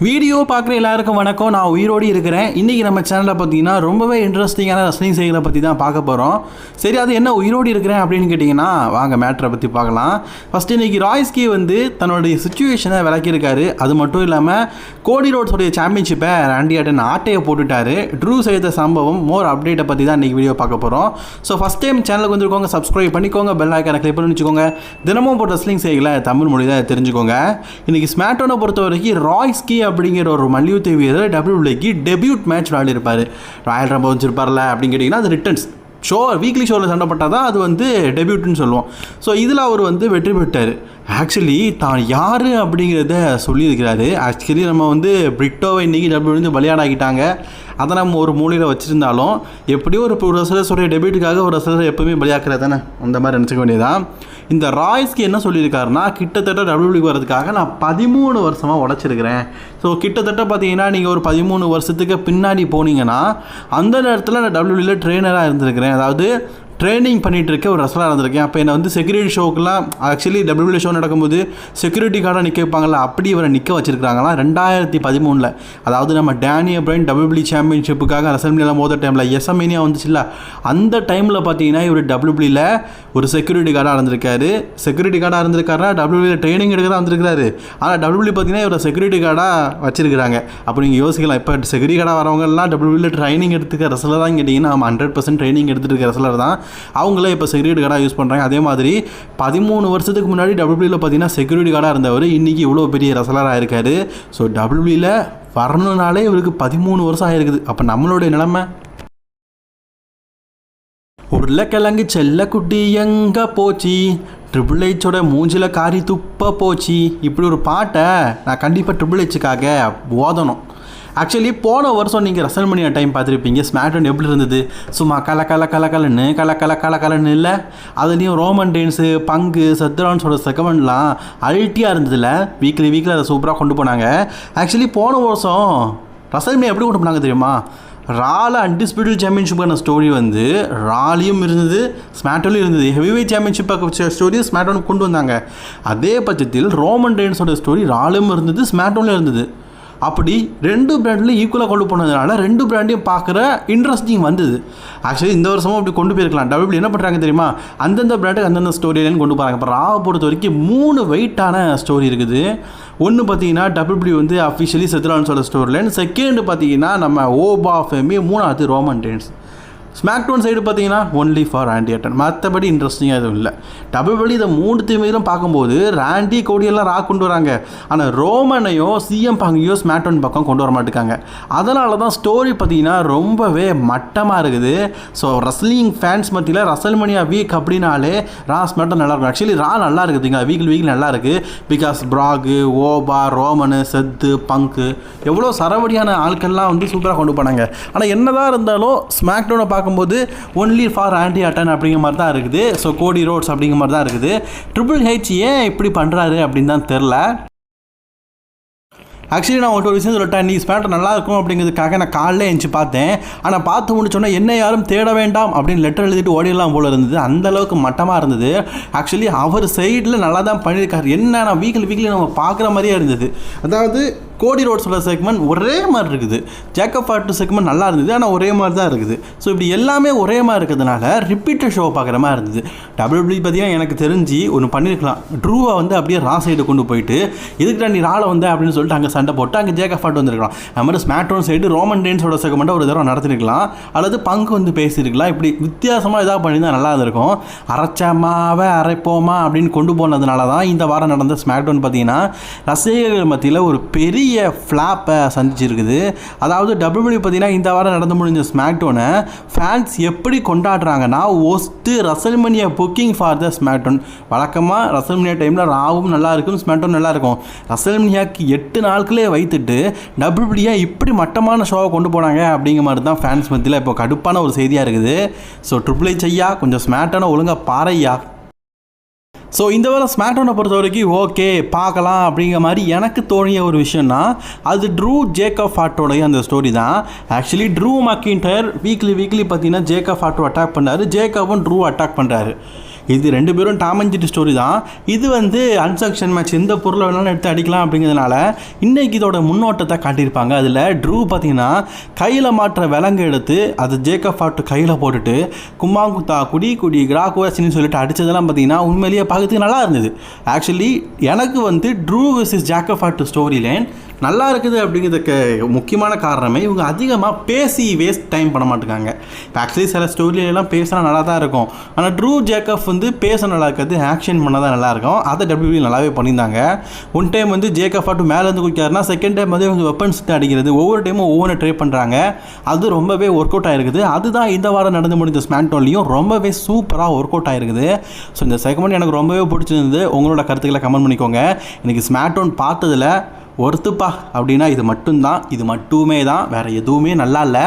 Video பார்க்குற எல்லாருக்கும் வணக்கம். நான் உயிரோடு இருக்கிறேன். இன்றைக்கி நம்ம சேனலில் பார்த்தீங்கன்னா ரொம்பவே இன்ட்ரெஸ்டிங்கான ரெஸ்லிங் செய்களை பற்றி தான் பார்க்க போகிறோம். சரி, அது என்ன உயிரோடு இருக்கிறேன் அப்படின்னு கேட்டிங்கன்னா வாங்க மேட்ரை பற்றி பார்க்கலாம். ஃபஸ்ட்டு இன்றைக்கி ராய்ஸ்கி வந்து தன்னுடைய சுச்சுவேஷனை விளக்கியிருக்காரு. அது மட்டும் இல்லாமல் கோடி ரோட்ஸோடைய சாம்பியன்ஷிப்பை ராண்டி ஆர்டன் ஆட்டையை போட்டுட்டாரு. ட்ரூ செய்த சம்பவம் மோர் அப்டேட்டை பற்றி தான் இன்றைக்கி வீடியோ பார்க்க போகிறோம். ஸோ ஃபஸ்ட் டைம் சேனலுக்கு வந்துருக்கோங்க, சப்ஸ்கிரைப் பண்ணிக்கோங்க, பெல் ஐக்கானை கிளிக் பண்ணி வச்சுக்கோங்க. தினமும் போட்ட ரெஸ்லிங் செய்களை தமிழ் மொழியில் தெரிஞ்சுக்கோங்க. இன்றைக்கி ஸ்மாக்டவுனை பொறுத்த வரைக்கும் ராய்ஸ்கி அப்படிங்கிற ஒரு மல்யுத்த வீரர் டபிள்யூடபிள்யூக்கு டெபியூட் மேட்ச் விளையாடிருப்பார். ராயல் ரம்பல் வச்சிருப்பார்ல அப்படின்னு கேட்டிங்கன்னா அது ரிட்டர்ன்ஸ் ஷோ, வீக்லி ஷோவில் சண்டை போட்டால் தான் அது வந்து டெபியூட்னு சொல்லுவோம். ஸோ இதில் அவர் வந்து வெற்றி பெற்றார். ஆக்சுவலி தான் யார் அப்படிங்கிறத சொல்லியிருக்கிறாரு. ஆக்சுவலி நம்ம வந்து பிரிட்டோவை இன்றைக்கி டபிள்யூ விளையாடாக்கிட்டாங்க. அதை நம்ம ஒரு மூலையில் வச்சுருந்தாலும் எப்படியோ ஒரு ரெஸ்லர்ஸோடைய டெபியூட்டுக்காக ஒரு ரெஸ்லர் எப்போவுமே பலியாக்குறது தானே, அந்த மாதிரி நினச்சிக்க வேண்டியதான். இந்த ராய்ஸ்க்கு என்ன சொல்லியிருக்காருன்னா, கிட்டத்தட்ட டபிள்யூடபிள்யூ வரதுக்காக நான் 13 வருஷமாக உழைச்சிருக்கிறேன். ஸோ கிட்டத்தட்ட பார்த்தீங்கன்னா நீங்கள் ஒரு 13 வருஷத்துக்கு பின்னாடி போனீங்கன்னா அந்த நேரத்தில் நான் டபிள்யூடபிள்யூவில் ட்ரெயினராக இருந்திருக்கிறேன். அதாவது ட்ரைனிங் பண்ணிகிட்டு இருக்க ஒரு ரெஸ்லராக இருந்திருக்கேன். அப்போ என்னை வந்து செக்யூரிட்டி ஷோக்கெலாம் ஆக்சுவலி டபிள்யூடபிள்யூ ஷோ நடக்கும்போது செக்யூரிட்டி கார்டாக நிற்க வைப்பாங்களா, அப்படி இவரை நிற்க வச்சிருக்காங்களாம் 2013. அதாவது நம்ம டேனியல் பிரைன் டபிள்யூடபிள்யூ சாம்பியன்ஷிப்புக்காக ரெசல்மேனியாவில் மோத டைமில் எஸ்எம்ஏனியா வந்துச்சுல்ல, அந்த டைமில் பார்த்தீங்கன்னா இவர் டபிள்யூடபிள்யூவில் ஒரு செக்யூரிட்டி கார்டாக இருந்திருக்காரு. செக்யூரிட்டி கார்டாக இருந்திருக்காருன்னா டபிள்யூடபிள்யூ ட்ரைனிங் எடுக்கிறதா வந்திருக்காரு. ஆனால் டபிள்யூடபிள்யூ பார்த்தீங்கன்னா இவரை செக்யூரிட்டி கார்டாக வச்சிருக்கிறாங்க. அப்போ நீங்கள் யோசிக்கலாம், இப்போ செக்யூரிட்டி கார்டாக வரவங்கலாம் டபிள்யூடபிள்யூ ட்ரைனிங் எடுத்துக்க ரெஸ்லர் தான் கேட்டிங்கன்னா நம்ம 100% ட்ரைனிங் எடுத்துகிட்டு இருக்க ரெஸ்லர் தான். அவங்களே இப்போ செக்யூரிட்டி கார்டாக யூஸ் பண்ணுறாங்க. அதே மாதிரி 13 வருஷத்துக்கு முன்னாடி டபிள்யூடபிள்யூவில் பார்த்தீங்கன்னா செக்யூரிட்டி கார்டாக இருந்தவர் இன்றைக்கி இவ்வளோ பெரிய ரெஸ்லராக இருக்காரு. ஸோ டபிள்யூடபிள்யூவில் வரணுனாலே இவருக்கு 13 வருஷம் ஆகிருக்குது. அப்போ நம்மளுடைய நிலைமை உருளைக்கிழங்கு செல்லக்குட்டி எங்கே போச்சு, ட்ரிபிள் ஹெச்சோட மூஞ்சில் காரி துப்ப போச்சு, இப்படி ஒரு பாட்டை நான் கண்டிப்பாக ட்ரிபிள் ஹெச்சுக்காக ஓதணும். ஆக்சுவலி போன வருஷம் நீங்கள் ரெசல்மேனியா டைம் பார்த்துருப்பீங்க. ஸ்மாக்டவுன் எப்படி இருந்தது, சும்மா கலன்னு இல்லை. அதுலேயும் ரோமன் ரெயின்ஸு, பங்கு, செத்ரான்ஸோட செகமெண்ட்லாம் அல்ட்டியாக இருந்ததில்ல. வீக்லி அதை சூப்பராக கொண்டு போனாங்க. ஆக்சுவலி போன வருஷம் ரெசல்மேனியா எப்படி கொண்டு போனாங்க தெரியுமா, ரால அன்டிஸ்பியூட்டட் சாம்பியன்ஷிப்பான ஸ்டோரி வந்து ராலையும் இருந்தது, ஸ்மாக்டவுன்லையும் இருந்தது. ஹெவிவெயிட் சாம்பியன்ஷிப்பாக ஸ்டோரியும் ஸ்மாக்டவுன் கொண்டு வந்தாங்க. அதே பட்சத்தில் ரோமன் ரெயின்ஸோட ஸ்டோரி ராலையும் இருந்தது, ஸ்மாக்டவுன்லையும் இருந்தது. அப்படி ரெண்டு பிராண்ட்லையும் ஈக்குவலாக கொண்டு போனதுனால ரெண்டு பிராண்டையும் பார்க்குற இன்ட்ரெஸ்டிங் வந்தது. ஆக்சுவலி இந்த வருஷமும் அப்படி கொண்டு போயிருக்கலாம். டபிள்யூ என்ன பண்ணுறாங்க தெரியுமா, அந்தந்த பிராண்டுக்கு அந்தந்த ஸ்டோரியிலேன்னு கொண்டு போகிறாங்க. இப்போ ராவை பொறுத்த வரைக்கும் 3 வெயிட்டான ஸ்டோரி இருக்குது. ஒன்று பார்த்தீங்கன்னா டபிள்யூ வந்து அஃபிஷியலி செத்ரான்ஸோட ஸ்டோரி லைன், செகண்ட் பார்த்தீங்கன்னா நம்ம ஓபா ஃபேமி, மூணாவது ரோமன் ரெயின்ஸ். ஸ்மாக்டவுன் சைடு பார்த்தீங்கன்னா ஒன்லி ஃபார் ராண்டி ஆர்டன், மற்றபடி இன்ட்ரெஸ்டிங்காக எதுவும் இல்லை. டபிள்யூடபிள்யூ இதை 3 பார்க்கும்போது ராண்டி கோடியெல்லாம் ராக் கொண்டு வராங்க. ஆனால் ரோமனையோ சிஎம் பங்கையோ ஸ்மாக்டவுன் பக்கம் கொண்டு வர மாட்டேங்காங்க. அதனால தான் ஸ்டோரி பார்த்தீங்கன்னா ரொம்பவே மட்டமாக இருக்குது. ஸோ ரெஸ்லிங் ஃபேன்ஸ் மத்தியில் ரெசல்மேனியா வீக் அப்படின்னாலே ரா ஸ்மாக்டவுன் நல்லாயிருக்கும். ஆக்சுவலி ரா நல்லா இருக்குதுங்க, வீக்லி நல்லா இருக்குது. பிகாஸ் பிராகு, ஓபா, ரோமனு, செத்து, பங்கு, எவ்வளோ சரவடியான ஆட்கள்லாம் வந்து சூப்பராக கொண்டு போனாங்க. ஆனால் என்னதான் இருந்தாலும் ஸ்மாக்டவுனை பார்க்கும்போது ஒன்லி ஃபார் ராண்டி ஆர்டன் அப்படிங்கிற மாதிரி தான் இருக்குது. ஸோ கோடி ரோட்ஸ் அப்படிங்கிற மாதிரி தான் இருக்குது. ட்ரிபிள் ஹெச் ஏன் இப்படி பண்ணுறாரு அப்படின்னு தான் தெரில. ஆக்சுவலி நான் ஒரு விஷயம் சொல்லிட்டேன், நீ ஸ்மாக்டவுன் நல்லா இருக்கும் அப்படிங்கிறதுக்காக நான் காலையில் எழுந்துச்சு பார்த்தேன். ஆனால் பார்த்து முடிச்சோன்னா என்ன யாரும் தேட வேண்டாம் அப்படின்னு லெட்டர் எழுதிட்டு ஓடிடலாம் போல இருந்தது. அந்தளவுக்கு மட்டமாக இருந்தது. ஆக்சுவலி அவர் சைடில் நல்லா தான் பண்ணியிருக்காரு. என்ன வீக்லி நம்ம பார்க்குற மாதிரியே இருந்தது. அதாவது கோடி ரோட்ஸோட செக்மெண்ட் ஒரே மாதிரி இருக்குது, ஜேக்கப் ஃபார்ட் செக்மெண்ட் நல்லா இருந்தது, ஆனால் ஒரே மாதிரி தான் இருக்குது. ஸோ இப்படி எல்லாமே ஒரே மாதிரி இருக்கிறதுனால ரிப்பீட்டட் ஷோ பார்க்குற மாதிரி இருந்தது. டபிள்யூடபிள்யூ பார்த்தீங்கன்னா எனக்கு தெரிஞ்சு ஒன்று பண்ணியிருக்கலாம், ட்ரூவை வந்து அப்படியே ரா சைடு கொண்டு போயிட்டு இதுக்கிட்ட நீ ரால வந்த அப்படின்னு சொல்லிட்டு அங்கே சண்டை போட்டு அங்கே ஜேக்கப் ஃபார்ட் வந்துருக்கலாம். அது மாதிரி ஸ்மாக்டவுன் சைடு ரோமன் ரெயின்ஸோட செக்மெண்ட்டை ஒரு தடவை நடத்திருக்கலாம், அல்லது பங்கு வந்து பேசியிருக்கலாம். இப்படி வித்தியாசமாக இதாக பண்ணியிருந்தால் நல்லா இருந்திருக்கும். அரைச்சாமாவை அரைப்போமா அப்படின்னு கொண்டு போனதுனால தான் இந்த வாரம் நடந்த ஸ்மாக்டவுன் பார்த்தீங்கன்னா ரசிகர்கள் மத்தியில் ஒரு பெரிய ஃப்ளாப்பை சந்திச்சிருக்குது. அதாவது டபிள்யூடபிள்யூ பார்த்தீங்கன்னா இந்த வாரம் நடந்து முடிஞ்ச ஸ்மாக்டவுனை ஃபேன்ஸ் எப்படி கொண்டாடுறாங்கன்னா, worst WrestleMania booking for the SmackDown. வழக்கமாக ரெசல்மேனியா டைமில் ராவும் நல்லா இருக்கும், ஸ்மாக்டவுன் நல்லா இருக்கும். ரெசல்மேனியாவுக்கு 8 நாட்களே வைத்துட்டு டபிள்யூடபிள்யூ இப்படி மட்டமான ஷோவை கொண்டு போனாங்க அப்படிங்கிற மாதிரி தான் ஃபேன்ஸ் மத்தியில் இப்போ கடுப்பான ஒரு செய்தியாக இருக்குது. ஸோ ட்ரிபிள் ஹெச் ஐயா கொஞ்சம் ஸ்மாக்டவுனை ஒழுங்காக பாறையா. ஸோ இந்த வேலை ஸ்மாக்டவுனை பொறுத்த வரைக்கும் ஓகே பார்க்கலாம் அப்படிங்கிற மாதிரி எனக்கு தோணிய ஒரு விஷயம்னா அது ட்ரூ ஜேக்கப் ஃபார்ட்டோடைய அந்த ஸ்டோரி தான். ஆக்சுவலி ட்ரூ மக்கின்டயர் வீக்லி பார்த்தீங்கன்னா ஜேக்கப் ஃபார்ட்டோ அட்டாக் பண்ணார், ஜேக்கப்பும் ட்ரூ அட்டாக் பண்ணுறாரு. இது 2 பேரும் டாம் அண்ட் ஜெர்ரி ஸ்டோரி தான். இது வந்து அன்சாங்ஷன் மேட்ச், எந்த பொருளை வேணாலும் எடுத்து அடிக்கலாம் அப்படிங்கிறதுனால இன்றைக்கி இதோட முன்னோட்டத்தை காட்டியிருப்பாங்க. அதில் ட்ரூ பார்த்தீங்கன்னா கையில் மாற்ற விலங்கு எடுத்து அது ஜேக்கப் ஃபாட் கையில் போட்டுட்டு கும்மாங்குத்தா குடி குடி கிராக்குவாசின்னு சொல்லிட்டு அடித்ததெல்லாம் பார்த்தீங்கன்னா உண்மையிலேயே பார்க்கறதுக்கு நல்லா இருந்தது. ஆக்சுவலி எனக்கு வந்து Drew versus Jacob Fatu story line நல்லா இருக்குது அப்படிங்கிறதுக்கு முக்கியமான காரணமே இவங்க அதிகமாக பேசி வேஸ்ட் டைம் பண்ண மாட்டேங்காங்க. இப்போ ஆக்சுவலி சில ஸ்டோரியிலலாம் பேசினா நல்லா தான் இருக்கும், ஆனால் ட்ரூ ஜேக்கப் வந்து பேச நல்லா இருக்காது, ஆக்ஷன் பண்ண தான் நல்லாயிருக்கும். அதை WWE நல்லாவே பண்ணியிருந்தாங்க. ஒன் டைம் வந்து ஜேக்கப் ஃபாட் மேலேருந்து குடிக்காருன்னா செகண்ட் டைம் வந்து இவங்க வெப்பன்ஸ் அடிக்கிறது, ஒவ்வொரு டைமும் ஒவ்வொன்று ட்ரை பண்ணுறாங்க. அது ரொம்பவே ஒர்க் அவுட் ஆகிருக்குது. அதுதான் இந்த வாரம் நடந்து முடிஞ்ச ஸ்மாக்டவுன்லையும் ரொம்பவே சூப்பராக ஒர்க் அவுட் ஆகிருக்குது. ஸோ இந்த செக்மெண்ட் எனக்கு ரொம்பவே பிடிச்சிருந்தது. உங்களோட கருத்துக்களை கமெண்ட் பண்ணிக்கோங்க. இன்றைக்கி ஸ்மாக்டவுன் பார்த்ததில் ஒருத்துப்பா அப்படின்னா இது மட்டும்தான், இது மட்டுமே தான், வேறு எதுவுமே நல்லா இல்லை.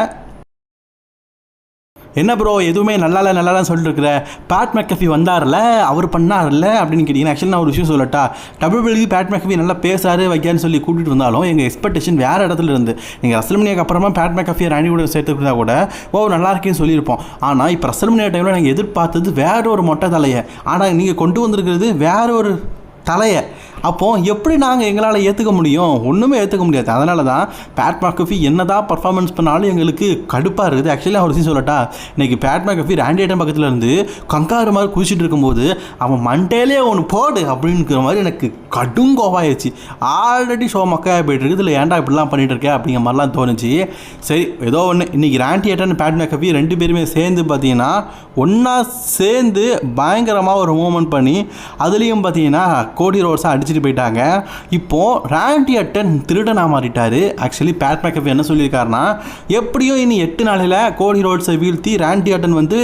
என்ன ப்ரோ எதுவுமே நல்லாதான் சொல்லிட்டு இருக்கிற, பேட் மெக்கஃபி வந்தார்ல, அவர் பண்ணார்ல அப்படின்னு கேட்டிங்கன்னா, ஆக்சுவலி நான் ஒரு விஷயம் சொல்லட்டா, WWE பேட் மெக்கஃபி நல்லா பேசாரு வைக்கான்னு சொல்லி கூட்டிகிட்டு வந்தாலும் எங்கள் எக்ஸ்பெக்டேஷன் வேறு இடத்துல இருந்து. நீங்கள் ரசல்மனியாக்கு அப்புறமா பேட் மெக்கஃபி ராண்டி கூட சேர்த்துக்கிட்டா கூட நல்லா இருக்கேன்னு சொல்லியிருப்போம். ஆனால் இப்போ ரசல்மனியா டைமில் நாங்கள் எதிர்பார்த்தது வேற ஒரு மொட்டை தலையை, ஆனால் நீங்கள் கொண்டு வந்திருக்கிறது வேற ஒரு தலையை. அப்போது எப்படி நாங்கள் எங்களால் ஏற்றுக்க முடியும்? ஒன்றுமே ஏற்றுக்க முடியாது. அதனால தான் பேட் மெக்கஃபி என்ன தான் பர்ஃபார்மன்ஸ் பண்ணாலும் எங்களுக்கு கடுப்பாக இருக்குது. ஆக்சுவலி அவர் விஷயம் சொல்லட்டா, இன்றைக்கி பேட் மெக்கஃபி ராண்டி ஆர்டன் பக்கத்தில் இருந்து கங்காரு மாதிரி குதிச்சுட்டு இருக்கும்போது அவன் மண்டேலே ஒன்று போடு அப்படிங்கிற மாதிரி எனக்கு கடும் கோவாயிடுச்சு. ஆல்ரெடி ஷோ மக்காக போய்ட்டு இருக்குது, இதில் ஏன்டா இப்படிலாம் பண்ணிகிட்டு இருக்கேன் அப்படிங்கிற மாதிரிலாம் தோணுச்சு. சரி ஏதோ ஒன்று, இன்றைக்கி ராண்டி ஆர்டன் பேட் மெக்கஃபி 2 பேருமே சேர்ந்து பார்த்தீங்கன்னா ஒன்றா சேர்ந்து பயங்கரமாக ஒரு மூவ்மெண்ட் பண்ணி அதுலேயும் பார்த்தீங்கன்னா கோடி ரோட்ஸாக அடிச்சுட்டு போயிட்டாங்க. இப்போது ராண்டி ஆர்டன் திருடனாக மாறிட்டார். ஆக்சுவலி பேட் மெக்கஃபி என்ன சொல்லியிருக்காருன்னா, எப்படியும் இனி 8 நாளில் கோடி ரோட்ஸை வீழ்த்தி ராண்டி ஆர்டன் வந்து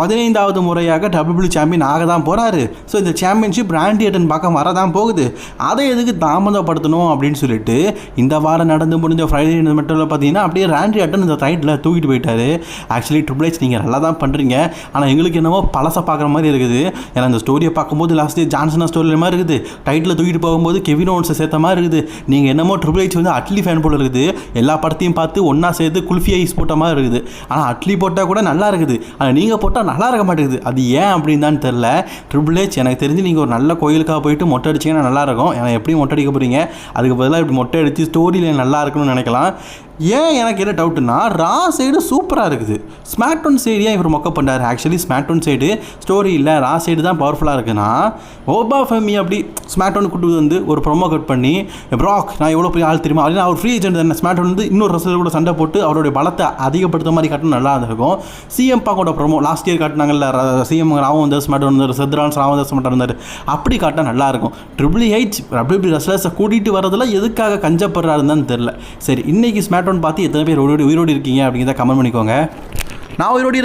15வது முறையாக WWE சாம்பியன் ஆக தான் போகிறாரு. ஸோ இந்த சாம்பியன்ஷிப் ராண்டி ஆர்டன் பக்கம் வரதான் போகுது, அதை எதுக்கு தாமதப்படுத்தணும் அப்படின்னு சொல்லிட்டு இந்த வாரம் நடந்து முடிஞ்ச ஃப்ரைடே மட்டும் பார்த்தீங்கன்னா அப்படியே ராண்டி ஆர்டன் இந்த டைட்டில் தூக்கிட்டு போயிட்டாரு. ஆக்சுவலி ட்ரிபிள் எச் நீங்கள் நல்லா தான் பண்ணுறீங்க, ஆனால் எங்களுக்கு என்னவோ பழசை பார்க்குற மாதிரி இருக்குது. ஏன்னா இந்த ஸ்டோரியை பார்க்கும்போது லாஸ்ட் ஜான்சனா ஸ்டோரி மாதிரி இருக்குது, டைட்டில் தூக்கிட்டு போகும்போது கெவின் ஓவன்ஸை சேர்த்த மாதிரி இருக்குது. நீங்கள் என்னமோ ட்ரிபிள் எச் வந்து அட்லி ஃபேன் போல இருக்குது, எல்லா படத்தையும் பார்த்து ஒன்றா சேர்த்து குல்ஃபி ஐஸ் போட்ட மாதிரி இருக்குது. ஆனால் அட்லி போட்டால் கூட நல்லா இருக்குது, ஆனால் நீங்கள் போட்டால் நல்லா இருக்க மாட்டேங்குது. அது ஏன் அப்படின்னு தான் தெரில. ட்ரிபிள் எச் எனக்கு தெரிஞ்சு நீங்கள் ஒரு நல்ல கோயிலுக்காக போயிட்டு மொட்டை அடிச்சிங்கன்னா நல்லாயிருக்கும். ஏன்னா எப்படியும் மொட்டை அடிக்க போகிறீங்க, அதுக்கு பதிலாக இப்படி மொட்டை அடித்து ஸ்டோரியில் நல்லா இருக்குன்னு நினைக்கலாம். ஏன் எனக்கு என்ன டவுட்டுன்னா, ரா சைடு சூப்பராக இருக்குது, ஸ்மாக்டவுன் சைடு ஏன் இவர் மொக்க பண்ணார்? ஆக்சுவலி ஸ்மாக்டவுன் சைடு ஸ்டோரி இல்லை, ரா சைடு தான் பவர்ஃபுல்லாக இருக்குன்னா, ஓபா ஃபெமி அப்படி ஸ்மாக்டவுன் கூட்டு வந்து ஒரு ப்ரொமோ கட் பண்ணி ப்ராக் நான் எவ்வளோ பெரிய ஆள் தெரியுமா அப்படின்னு அவர் ஃப்ரீ ஏஜென்ட் தானே, ஸ்மாக்டவுன் வந்து இன்னொரு ரசல் கூட சண்டை போட்டு அவருடைய பலத்தை அதிகப்படுத்த மாதிரி காட்டணும், நல்லா இருந்திருக்கும். சிஎம் பாக்கோட ப்ரொமோ லாஸ்ட் இயர் காட்டினாங்கல்ல, சிஎம் ராவ் வந்து ஸ்மாக்டவுன் இருந்தார், செத்ரான்ஸ் ராவ் வந்து ஸ்மாக்டவுன் இருந்தார், அப்படி காட்டினா நல்லாயிருக்கும். ட்ரிபிள் எச் அப்படி ரசலர்ஸை கூட்டிகிட்டு வரதில் எதுக்காக கஞ்சப்படுறாருன்னு தெரில. சரி, இன்றைக்கி ஸ்மாக்டவுன் பார்த்து எத்தனை பேர் உயிரோடு இருக்கீங்க அப்படிங்கிறத கமெண்ட் பண்ணிக்கோங்க. நான் உயிரோடு